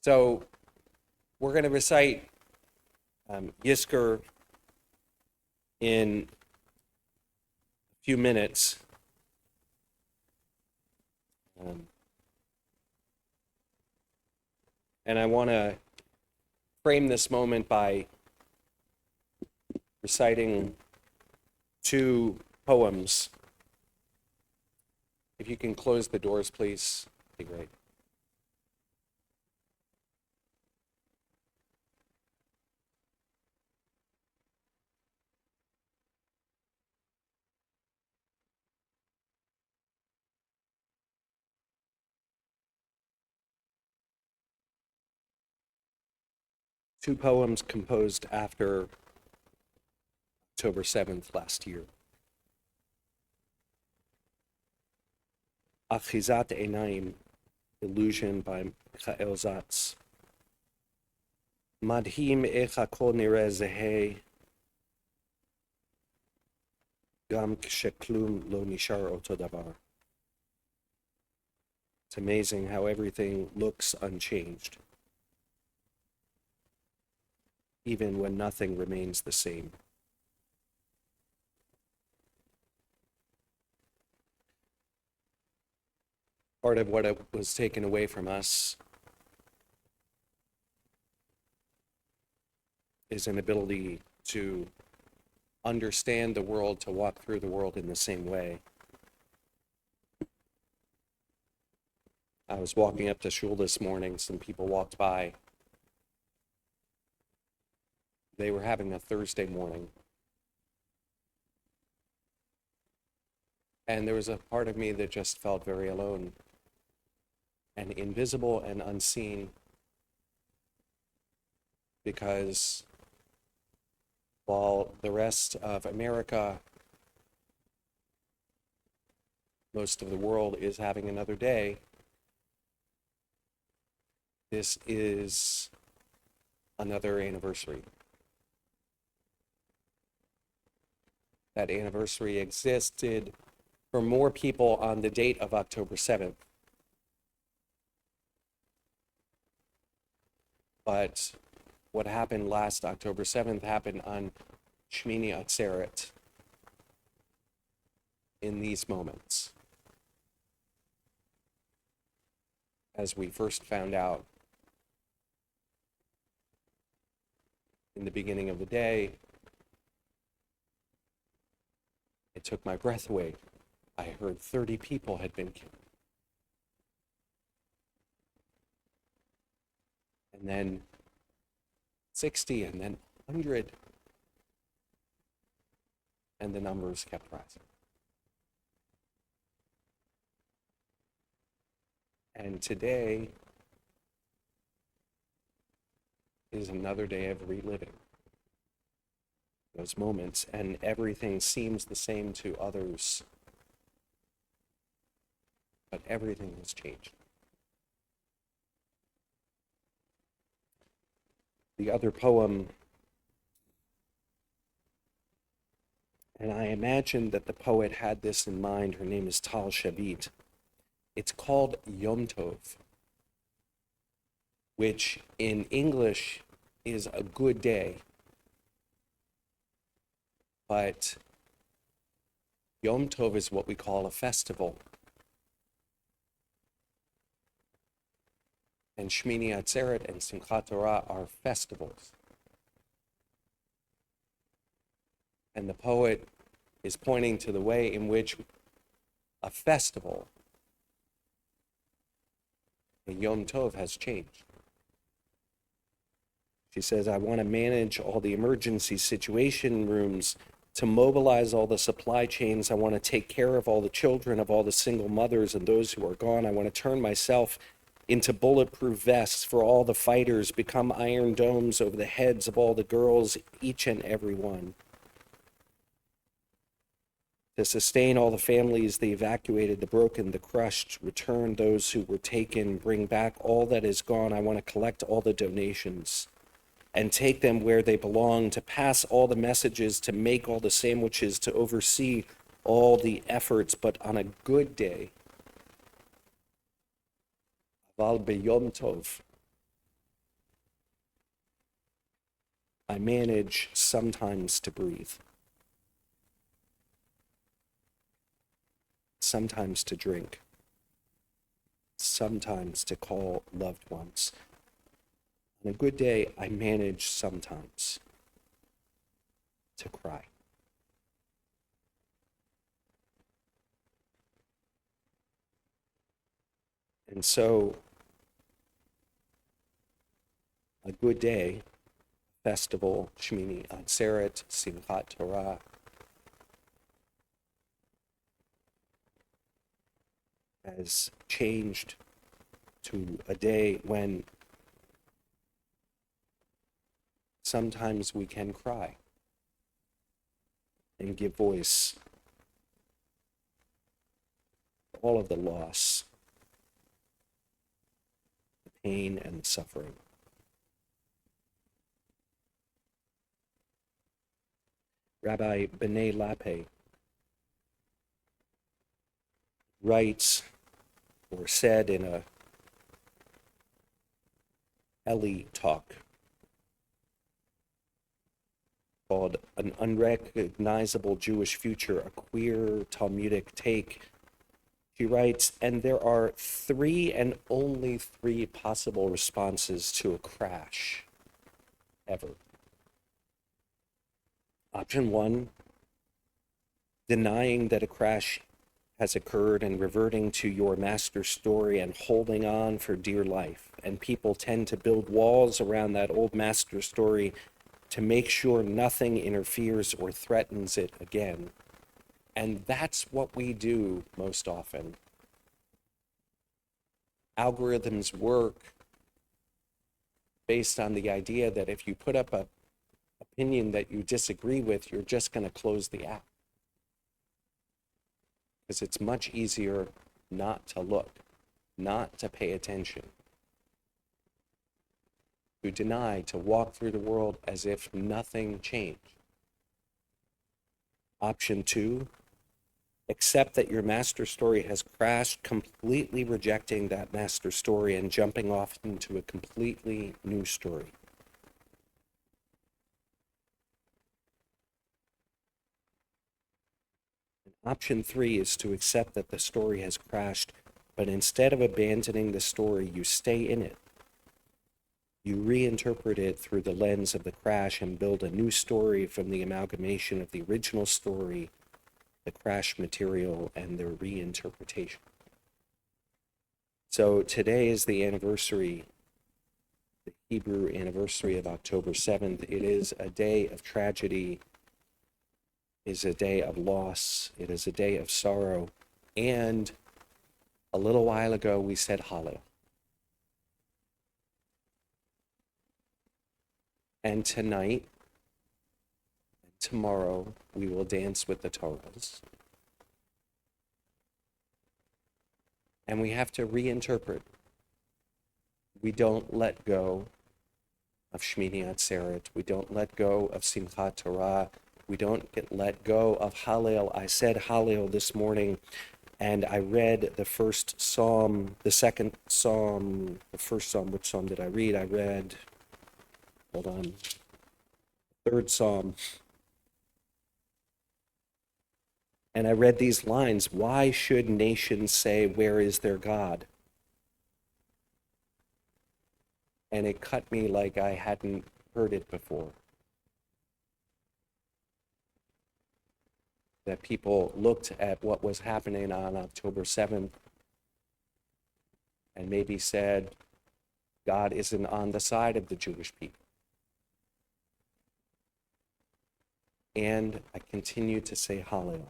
So we're going to recite Yizkor in a few minutes. And I want to frame this moment by reciting two poems. If you can close the doors, please, that'd be great. Two poems composed after October 7th last year. Achizat Einayim, Illusion by Michael Zatz. Madhim איך הכל נראה זהה, גם כשכלום לא נשאר אותו דבר. It's amazing how everything looks unchanged, even when nothing remains the same. Part of what was taken away from us is an ability to understand the world, to walk through the world in the same way. I was walking up to shul this morning, some people walked by. They were having a Thursday morning. And there was a part of me that just felt very alone and invisible and unseen, because while the rest of America, most of the world is having another day, this is another anniversary. That anniversary existed for more people on the date of October 7th. But what happened last October 7th happened on Shmini Atzeret in these moments. As we first found out in the beginning of the day, it took my breath away. I heard 30 people had been killed. And then 60, and then 100. And the numbers kept rising. And today is another day of reliving those moments, and everything seems the same to others, but everything has changed. The other poem, and I imagine that the poet had this in mind, her name is Tal Shavit. It's called Yom Tov, which in English is a good day. But Yom Tov is what we call a festival. And Shmini Atzeret and Simchat Torah are festivals. And the poet is pointing to the way in which a festival, a Yom Tov, has changed. She says, I want to manage all the emergency situation rooms, to mobilize all the supply chains. I want to take care of all the children, of all the single mothers and those who are gone. I want to turn myself into bulletproof vests for all the fighters, become iron domes over the heads of all the girls, each and every one. To sustain all the families, the evacuated, the broken, the crushed, return those who were taken, bring back all that is gone. I want to collect all the donations and take them where they belong, to pass all the messages, to make all the sandwiches, to oversee all the efforts, but on a good day, Aval b'Yom Tov, I manage sometimes to breathe, sometimes to drink, sometimes to call loved ones. On a good day, I manage sometimes to cry. And so, a good day, festival, Shmini, Atzeret, Simchat Torah, has changed to a day when sometimes we can cry and give voice to all of the loss, the pain, and the suffering. Rabbi B'nai Lappe writes or said in a Eli talk called An Unrecognizable Jewish Future, a Queer Talmudic Take. She writes, and there are three and only three possible responses to a crash ever. Option one, denying that a crash has occurred and reverting to your master story and holding on for dear life. And people tend to build walls around that old master story to make sure nothing interferes or threatens it again. And that's what we do most often. Algorithms work based on the idea that if you put up an opinion that you disagree with, you're just going to close the app. Because it's much easier not to look, not to pay attention, to deny, to walk through the world as if nothing changed. Option two, accept that your master story has crashed, completely rejecting that master story and jumping off into a completely new story. Option three is to accept that the story has crashed, but instead of abandoning the story, you stay in it. You reinterpret it through the lens of the crash and build a new story from the amalgamation of the original story, the crash material, and their reinterpretation. So today is the anniversary, the Hebrew anniversary of October 7th. It is a day of tragedy. It is a day of loss. It is a day of sorrow. And a little while ago, we said Hallel. And tonight, and tomorrow, we will dance with the Torahs. And we have to reinterpret. We don't let go of Shmini Atzeret. We don't let go of Simchat Torah. We don't let go of Hallel. I said Hallel this morning, and I read the first psalm, the second psalm, the first psalm. Which psalm did I read? I read, hold on, third psalm. And I read these lines, why should nations say, where is their God? And it cut me like I hadn't heard it before. That people looked at what was happening on October 7th and maybe said, God isn't on the side of the Jewish people. And I continue to say Hallel.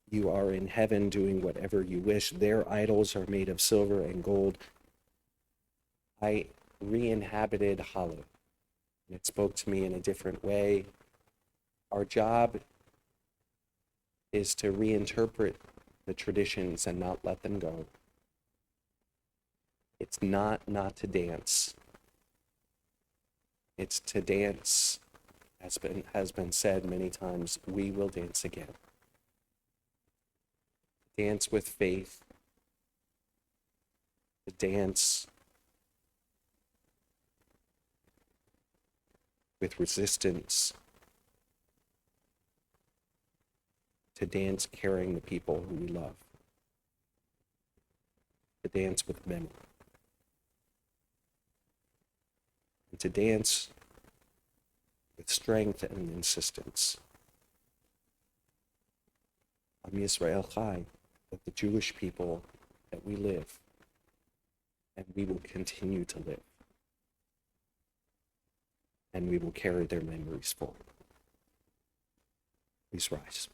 You are in heaven doing whatever you wish. Their idols are made of silver and gold. I re-inhabited Hallel. It spoke to me in a different way. Our job is to reinterpret the traditions and not let them go. It's not to dance. It's to dance, has been said many times, we will dance again. Dance with faith. To dance with resistance, to dance carrying the people who we love, to dance with memory, and to dance with strength and insistence. Am Yisrael Chai, that the Jewish people that we live, and we will continue to live, and we will carry their memories forward. Please rise.